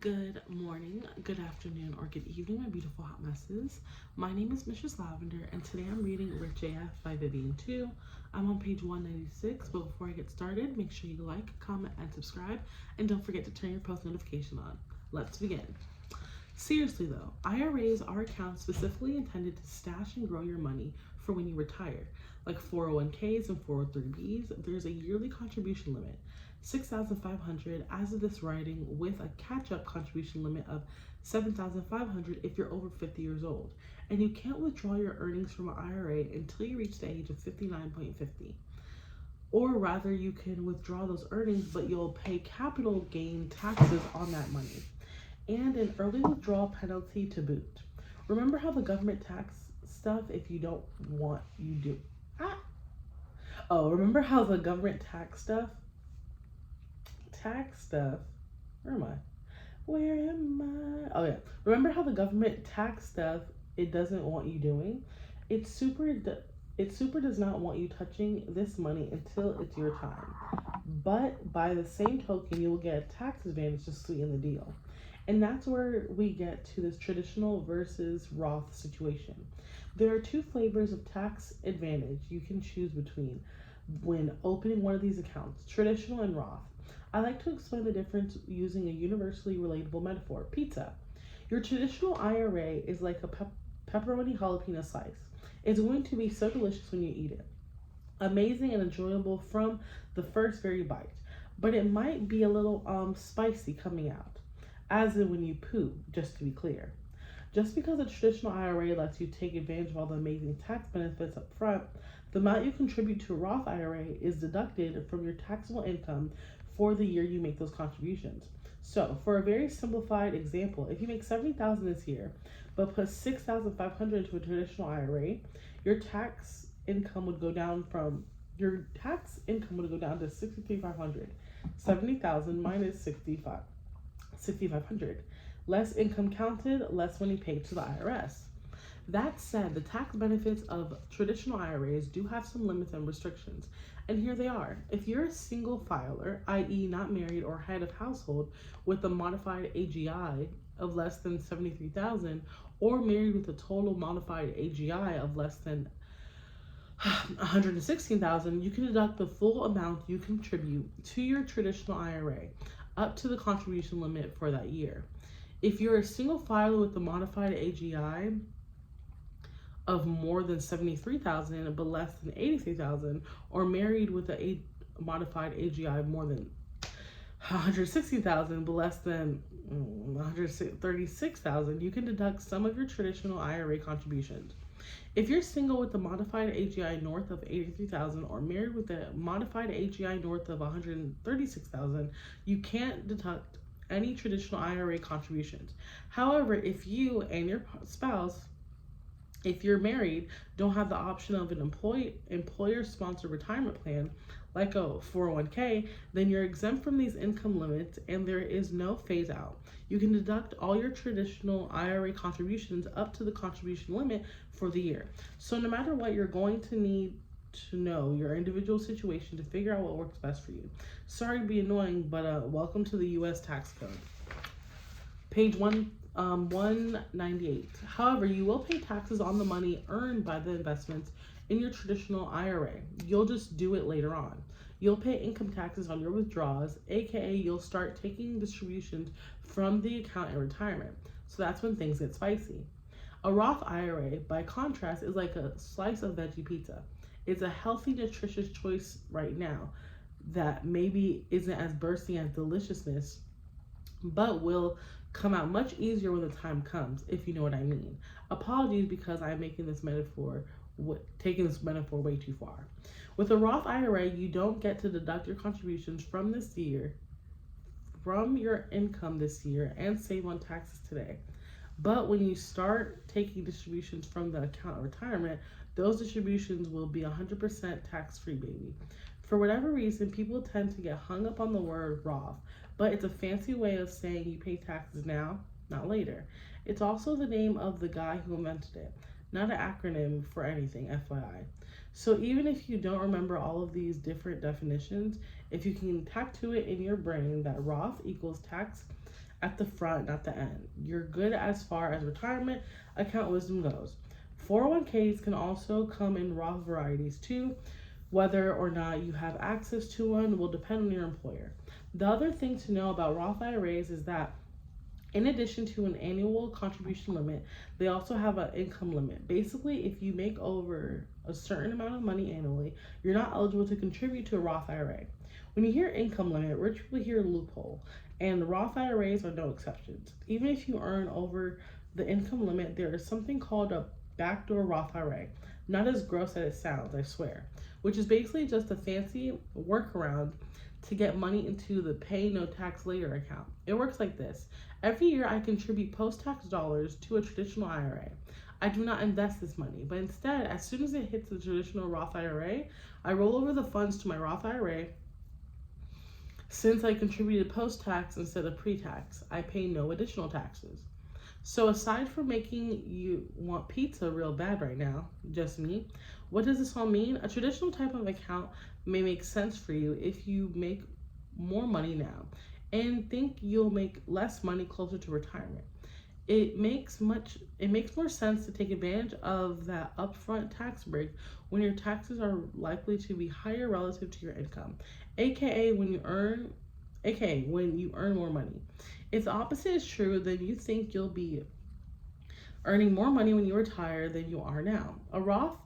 Good morning, good afternoon, or good evening, my beautiful hot messes. My name is Mistress Lavender, and today I'm reading Rich AF by Vivian 2. I'm on page 196, but before I get started, make sure you like, comment, and subscribe, and don't forget to turn your post notification on. Let's begin. Seriously though, IRAs are accounts specifically intended to stash and grow your money for when you retire. Like 401ks and 403bs, there's a yearly contribution limit, $6,500 as of this writing, with a catch-up contribution limit of $7,500 if you're over 50 years old. And you can't withdraw your earnings from an IRA until you reach the age of 59.50. Or rather, you can withdraw those earnings, but you'll pay capital gain taxes on that money, and an early withdrawal penalty to boot. Remember how the government tax stuff, if you don't want, you do. Remember how the government tax stuff, where am I? Oh yeah, remember how the government tax stuff, it doesn't want you doing? It super does not want you touching this money until it's your time. But by the same token, you will get a tax advantage to sweeten the deal. And that's where we get to this traditional versus Roth situation. There are two flavors of tax advantage you can choose between when opening one of these accounts, traditional and Roth. I like to explain the difference using a universally relatable metaphor: pizza. Your traditional IRA is like a pepperoni jalapeno slice. It's going to be so delicious when you eat it. Amazing and enjoyable from the first very bite. But it might be a little spicy coming out, as in when you poo, just to be clear. Just because a traditional IRA lets you take advantage of all the amazing tax benefits up front, the amount you contribute to a Roth IRA is deducted from your taxable income for the year you make those contributions. So, for a very simplified example, if you make $70,000 this year, but put $6,500 into a traditional IRA, your tax income would go down to $63,500. 70,000 minus 6,500. Less income counted, less money paid to the IRS. That said, the tax benefits of traditional IRAs do have some limits and restrictions, and here they are. If you're a single filer, i.e. not married or head of household, with a modified AGI of less than 73,000, or married with a total modified AGI of less than 116,000, you can deduct the full amount you contribute to your traditional IRA up to the contribution limit for that year. If you're a single filer with a modified AGI of more than 73,000 but less than 83,000, or married with a modified AGI of more than 160,000 but less than 136,000, you can deduct some of your traditional IRA contributions. If you're single with a modified AGI north of 83,000 or married with a modified AGI north of 136,000, you can't deduct any traditional IRA contributions. However, if you and your spouse, if you're married, don't have the option of an employer-sponsored retirement plan, like a 401k, then you're exempt from these income limits and there is no phase out. You can deduct all your traditional IRA contributions up to the contribution limit for the year. So no matter what, you're going to need to know your individual situation to figure out what works best for you. Sorry to be annoying, but welcome to the U.S. tax code. Page 198. However, you will pay taxes on the money earned by the investments in your traditional IRA. You'll just do it later on. You'll pay income taxes on your withdrawals, aka you'll start taking distributions from the account in retirement. So that's when things get spicy. A Roth IRA, by contrast, is like a slice of veggie pizza. It's a healthy, nutritious choice right now that maybe isn't as bursting as deliciousness, but will come out much easier when the time comes, if you know what I mean. Apologies because I'm taking this metaphor way too far. With a Roth IRA, you don't get to deduct your contributions from your income this year and save on taxes today. But when you start taking distributions from the account of retirement, those distributions will be 100% tax-free, baby. For whatever reason, people tend to get hung up on the word Roth, but it's a fancy way of saying you pay taxes now, not later. It's also the name of the guy who invented it, not an acronym for anything, FYI. So even if you don't remember all of these different definitions, if you can tattoo it in your brain that Roth equals tax at the front, not the end. You're good as far as retirement account wisdom goes. 401ks can also come in Roth varieties too. Whether or not you have access to one will depend on your employer. The other thing to know about Roth IRAs is that in addition to an annual contribution limit, they also have an income limit. Basically, if you make over a certain amount of money annually, you're not eligible to contribute to a Roth IRA. When you hear income limit, rich people hear loophole, and Roth IRAs are no exceptions. Even if you earn over the income limit, there is something called a backdoor Roth IRA. Not as gross as it sounds, I swear. Which is basically just a fancy workaround to get money into the pay no tax later account. It works like this. Every year I contribute post-tax dollars to a traditional IRA. I do not invest this money, but instead, as soon as it hits the traditional Roth IRA, I roll over the funds to my Roth IRA. Since I contributed post-tax instead of pre-tax, I pay no additional taxes. So aside from making you want pizza real bad right now, just me, what does this all mean? A traditional type of account may make sense for you if you make more money now and think you'll make less money closer to retirement. It makes more sense to take advantage of that upfront tax break when your taxes are likely to be higher relative to your income, aka when you earn more money. If the opposite is true, then you think you'll be earning more money when you retire than you are now. A Roth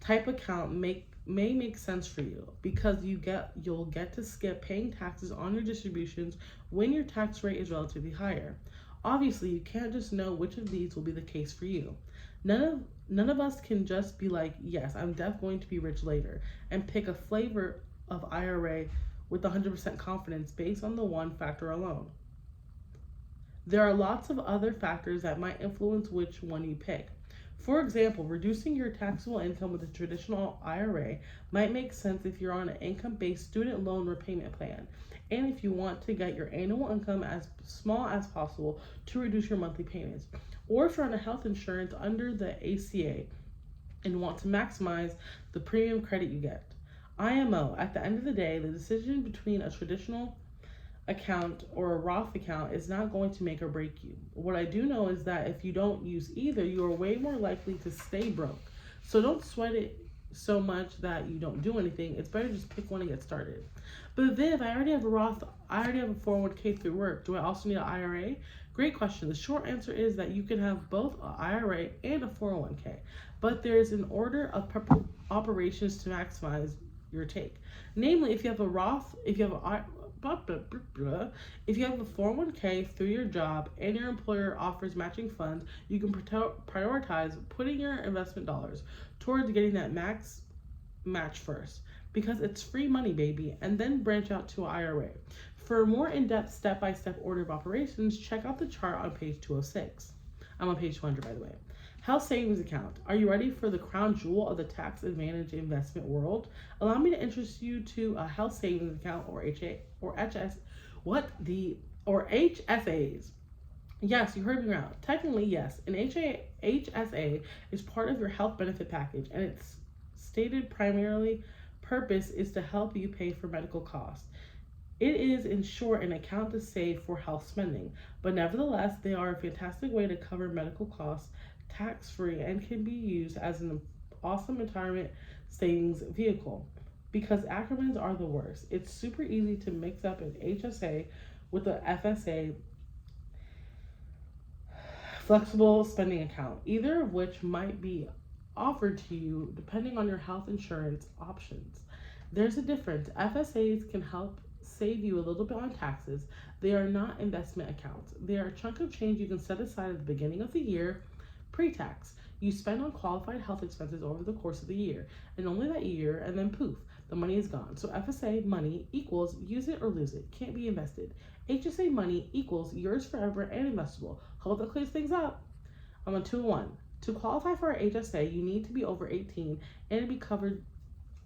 type account may make sense for you because you'll get to skip paying taxes on your distributions when your tax rate is relatively higher. Obviously, you can't just know which of these will be the case for you. None of us can just be like, yes, I'm definitely going to be rich later, and pick a flavor of IRA with 100% confidence based on the one factor alone. There are lots of other factors that might influence which one you pick. For example, reducing your taxable income with a traditional IRA might make sense if you're on an income-based student loan repayment plan, and if you want to get your annual income as small as possible to reduce your monthly payments, or if you're on a health insurance under the ACA and want to maximize the premium credit you get. IMO, at the end of the day, the decision between a traditional account or a Roth account is not going to make or break you. What I do know is that if you don't use either, you are way more likely to stay broke. So don't sweat it so much that you don't do anything. It's better just pick one and get started. But Viv, I already have a 401k through work. Do I also need an IRA? Great question. The short answer is that you can have both an IRA and a 401k, but there's an order of operations to maximize your take. Namely, if you have a 401k through your job and your employer offers matching funds, you can prioritize putting your investment dollars towards getting that max match first because it's free money, baby, and then branch out to an IRA. For a more in-depth step-by-step order of operations, check out the chart on page 206. I'm on page 200, by the way. Health savings account. Are you ready for the crown jewel of the tax advantage investment world? Allow me to introduce you to a health savings account or HSAs. Yes, you heard me right. Technically, yes. An HSA is part of your health benefit package, and its stated primarily purpose is to help you pay for medical costs. It is, in short, an account to save for health spending, but nevertheless, they are a fantastic way to cover medical costs tax-free and can be used as an awesome retirement savings vehicle. Because acronyms are the worst, it's super easy to mix up an HSA with an FSA, flexible spending account, either of which might be offered to you depending on your health insurance options. There's a difference. FSAs can help save you a little bit on taxes. They are not investment accounts. They are a chunk of change you can set aside at the beginning of the year, pre-tax. You spend on qualified health expenses over the course of the year, and only that year, and then poof, the money is gone. So FSA money equals use it or lose it, can't be invested. HSA money equals yours forever and investable. Hope that clears things up. I'm on 201. To qualify for an HSA, you need to be over 18 and be covered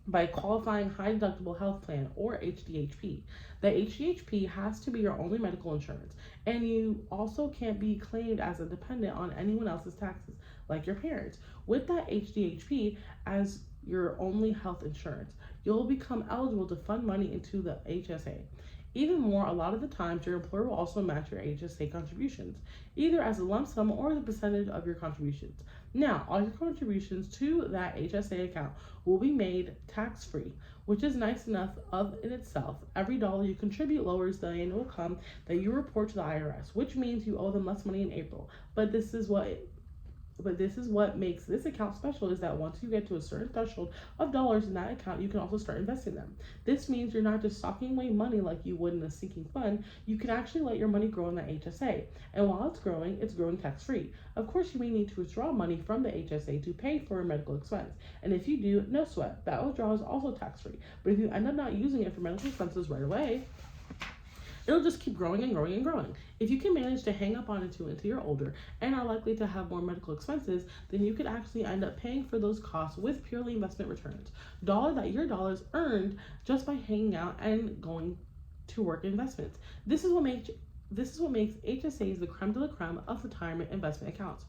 by a qualifying high deductible health plan or HDHP. The HDHP has to be your only medical insurance, and you also can't be claimed as a dependent on anyone else's taxes, like your parents. With that HDHP as your only health insurance, you'll become eligible to fund money into the HSA. Even more, a lot of the times your employer will also match your HSA contributions, either as a lump sum or as a percentage of your contributions. Now, all your contributions to that HSA account will be made tax-free, which is nice enough of in itself. Every dollar you contribute lowers the annual income that you report to the IRS, which means you owe them less money in April. But this is what makes this account special, is that once you get to a certain threshold of dollars in that account, you can also start investing them. This means you're not just socking away money like you would in a sinking fund. You can actually let your money grow in that HSA. And while it's growing tax-free. Of course, you may need to withdraw money from the HSA to pay for a medical expense. And if you do, no sweat. That withdrawal is also tax-free. But if you end up not using it for medical expenses right away, it'll just keep growing and growing and growing. If you can manage to hang up on it until you're older and are likely to have more medical expenses, then you could actually end up paying for those costs with purely investment returns. Your dollars earned just by hanging out and going to work investments. This is what makes HSAs the creme de la creme of retirement investment accounts.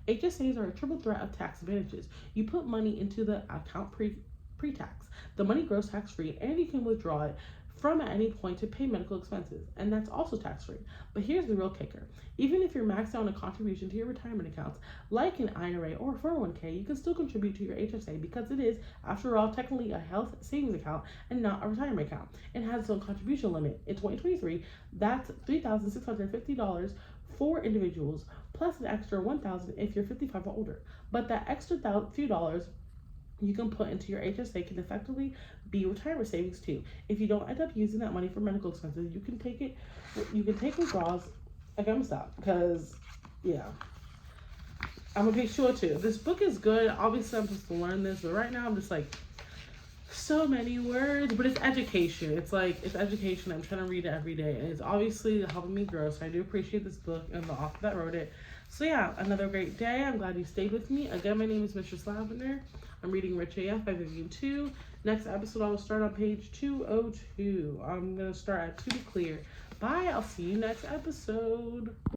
HSAs are a triple threat of tax advantages. You put money into the account pre-tax. The money grows tax-free, and you can withdraw it from at any point to pay medical expenses, and that's also tax-free. But here's the real kicker. Even if you're maxed out on a contribution to your retirement accounts, like an IRA or 401k, you can still contribute to your HSA because it is, after all, technically a health savings account and not a retirement account. It has its own contribution limit. In 2023, that's $3,650 for individuals, plus an extra $1,000 if you're 55 or older. But that extra few dollars you can put into your HSA can effectively be retirement savings too. If you don't end up using that money for medical expenses, you can take withdrawals. Okay, I'm gonna stop because, yeah, I'm gonna be sure too. This book is good. Obviously, I'm supposed to learn this, but right now I'm just like, so many words, but it's education. It's education. I'm trying to read it every day, and it's obviously helping me grow. So I do appreciate this book and the author that wrote it. So yeah, another great day. I'm glad you stayed with me. Again, my name is Mistress Lavender. I'm reading Rich AF by Vivian 2. Next episode, I will start on page 202. I'm going to start at To Be Clear. Bye. I'll see you next episode.